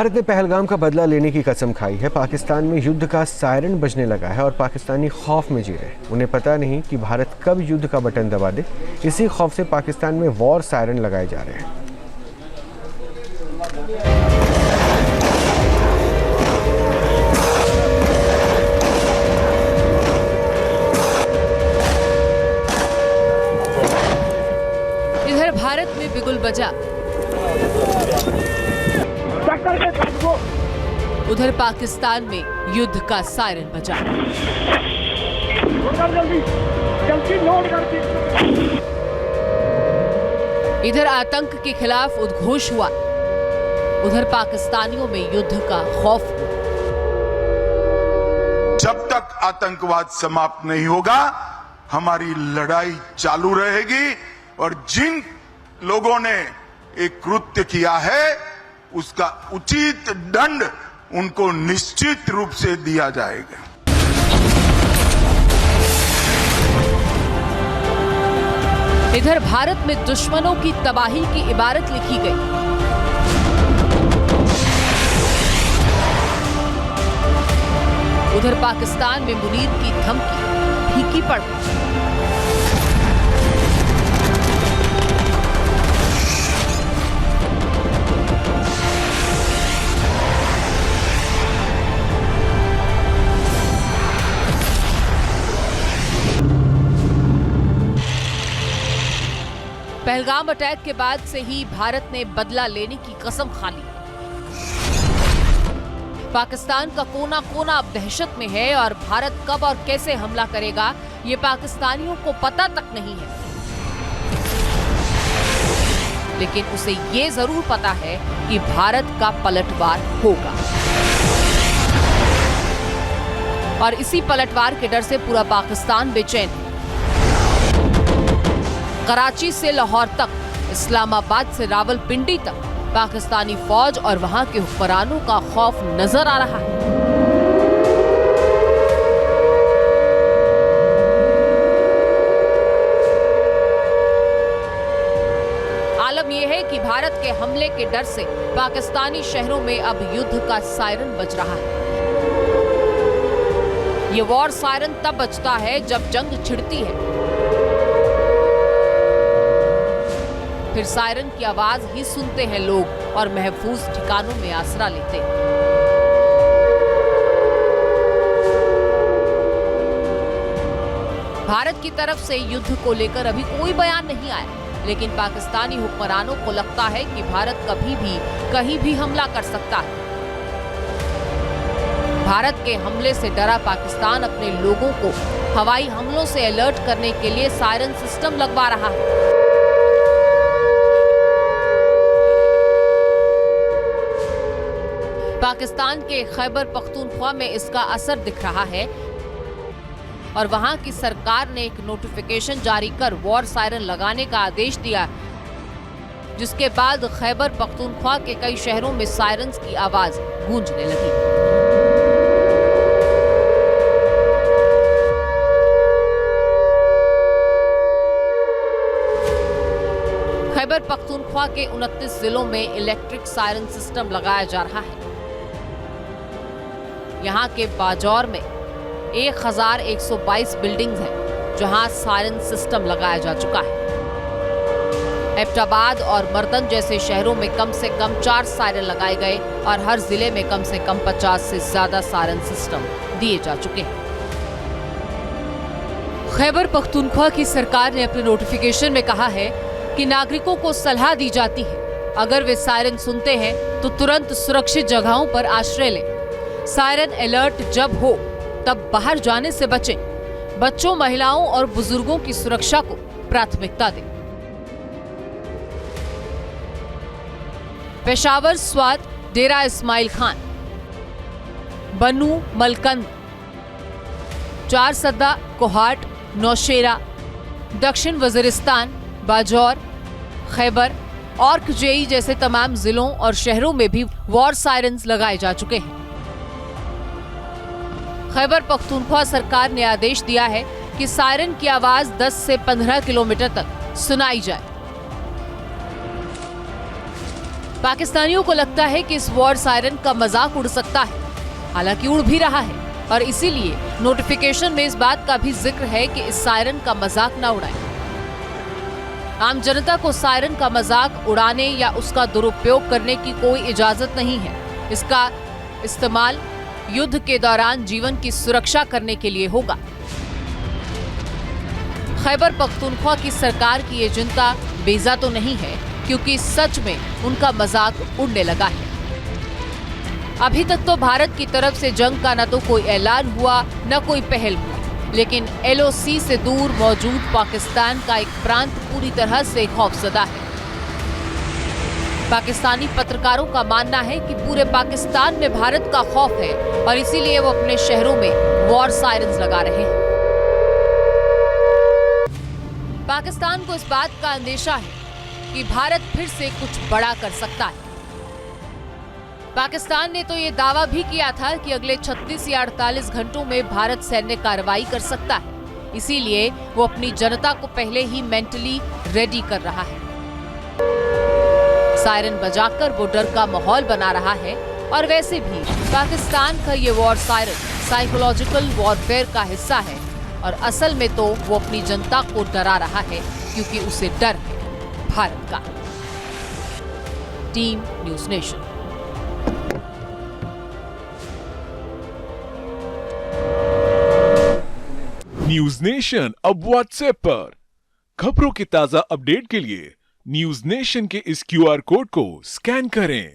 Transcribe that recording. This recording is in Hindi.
भारत ने पहलगाम का बदला लेने की कसम खाई है। पाकिस्तान में युद्ध का सायरन बजने लगा है और पाकिस्तानी खौफ में जी रहे हैं। उन्हें पता नहीं कि भारत कब युद्ध का बटन दबा दे। इसी खौफ से पाकिस्तान में वॉर सायरन लगाए जा रहे हैं। इधर भारत में बिगुल बजा, उधर पाकिस्तान में युद्ध का सायरन बजा। इधर आतंक के खिलाफ उद्घोष हुआ, उधर पाकिस्तानियों में युद्ध का खौफ हुआ। जब तक आतंकवाद समाप्त नहीं होगा, हमारी लड़ाई चालू रहेगी और जिन लोगों ने एक कृत्य किया है उसका उचित दंड उनको निश्चित रूप से दिया जाएगा। इधर भारत में दुश्मनों की तबाही की इबारत लिखी गई। उधर पाकिस्तान में मुनीर की धमकी फीकी पड़ गई। पहलगाम अटैक के बाद से ही भारत ने बदला लेने की कसम खा ली। पाकिस्तान का कोना कोना अब दहशत में है और भारत कब और कैसे हमला करेगा ये पाकिस्तानियों को पता तक नहीं है। लेकिन उसे ये जरूर पता है कि भारत का पलटवार होगा और इसी पलटवार के डर से पूरा पाकिस्तान बेचैन है। कराची से लाहौर तक, इस्लामाबाद से रावलपिंडी तक पाकिस्तानी फौज और वहां के हुक्मरानों का खौफ नजर आ रहा है। आलम यह है कि भारत के हमले के डर से पाकिस्तानी शहरों में अब युद्ध का सायरन बज रहा है। ये वॉर सायरन तब बजता है जब जंग छिड़ती है, फिर सायरन की आवाज ही सुनते हैं लोग और महफूज ठिकानों में आसरा लेते हैं। भारत की तरफ से युद्ध को लेकर अभी कोई बयान नहीं आया, लेकिन पाकिस्तानी हुक्मरानों को लगता है कि भारत कभी भी कहीं भी हमला कर सकता है। भारत के हमले से डरा पाकिस्तान अपने लोगों को हवाई हमलों से अलर्ट करने के लिए सायरन सिस्टम लगवा रहा है। पाकिस्तान के खैबर पख्तूनख्वा में इसका असर दिख रहा है और वहां की सरकार ने एक नोटिफिकेशन जारी कर वॉर सायरन लगाने का आदेश दिया, जिसके बाद खैबर पख्तूनख्वा के कई शहरों में सायरन्स की आवाज गूंजने लगी। खैबर पख्तूनख्वा के 29 जिलों में इलेक्ट्रिक सायरन सिस्टम लगाया जा रहा है। यहाँ के बाजौर में 1122 बिल्डिंग्स हैं जहां सायरन सिस्टम लगाया जा चुका है। एबटाबाद और मर्दन जैसे शहरों में कम से कम 4 सायरन लगाए गए और हर जिले में कम से कम 50 से ज्यादा सायरन सिस्टम दिए जा चुके हैं। खैबर पख्तूनख्वा की सरकार ने अपने नोटिफिकेशन में कहा है कि नागरिकों को सलाह दी जाती है, अगर वे सायरन सुनते हैं तो तुरंत सुरक्षित जगहों पर आश्रय लें। सायरन अलर्ट जब हो तब बाहर जाने से बचें। बच्चों, महिलाओं और बुजुर्गों की सुरक्षा को प्राथमिकता दें। पेशावर, स्वात, डेरा इस्माइल खान, बनू, मलकंद, चारसद्दा, कोहाट, नौशेरा, दक्षिण वजीरिस्तान, बाजौर, खैबर और जेई जैसे तमाम जिलों और शहरों में भी वॉर सायरन्स लगाए जा चुके हैं। खैबर पख्तूनख्वा सरकार ने आदेश दिया है कि सायरन की आवाज 10 से 15 किलोमीटर तक सुनाई जाए। पाकिस्तानियों को लगता है कि इस वॉर सायरन का मजाक उड़ सकता है, हालांकि उड़ भी रहा है और इसीलिए नोटिफिकेशन में इस बात का भी जिक्र है कि इस सायरन का मजाक न उड़ाएं। आम जनता को सायरन का मजाक उड़ाने या उसका दुरुपयोग करने की कोई इजाजत नहीं है। इसका इस्तेमाल युद्ध के दौरान जीवन की सुरक्षा करने के लिए होगा। खैबर पख्तूनख्वा की सरकार की ये चिंता बेजा तो नहीं है, क्योंकि सच में उनका मजाक उड़ने लगा है। अभी तक तो भारत की तरफ से जंग का न तो कोई ऐलान हुआ न कोई पहल हुई, लेकिन LOC से दूर मौजूद पाकिस्तान का एक प्रांत पूरी तरह से खौफजदा है। पाकिस्तानी पत्रकारों का मानना है कि पूरे पाकिस्तान में भारत का खौफ है और इसीलिए वो अपने शहरों में वॉर सायरन्स लगा रहे हैं। पाकिस्तान को इस बात का अंदेशा है कि भारत फिर से कुछ बड़ा कर सकता है। पाकिस्तान ने तो ये दावा भी किया था कि अगले 36 या 48 घंटों में भारत सैन्य कार्रवाई कर सकता है, इसीलिए वो अपनी जनता को पहले ही मेंटली रेडी कर रहा है। सायरन बजाकर वो डर का माहौल बना रहा है और वैसे भी पाकिस्तान का ये वॉर सायरन साइकोलॉजिकल वॉरफेयर का हिस्सा है और असल में तो वो अपनी जनता को डरा रहा है, क्योंकि उसे डर है भारत का। Team news nation. News nation अब व्हाट्सएप पर खबरों के ताजा अपडेट के लिए न्यूज नेशन के इस QR कोड को स्कैन करें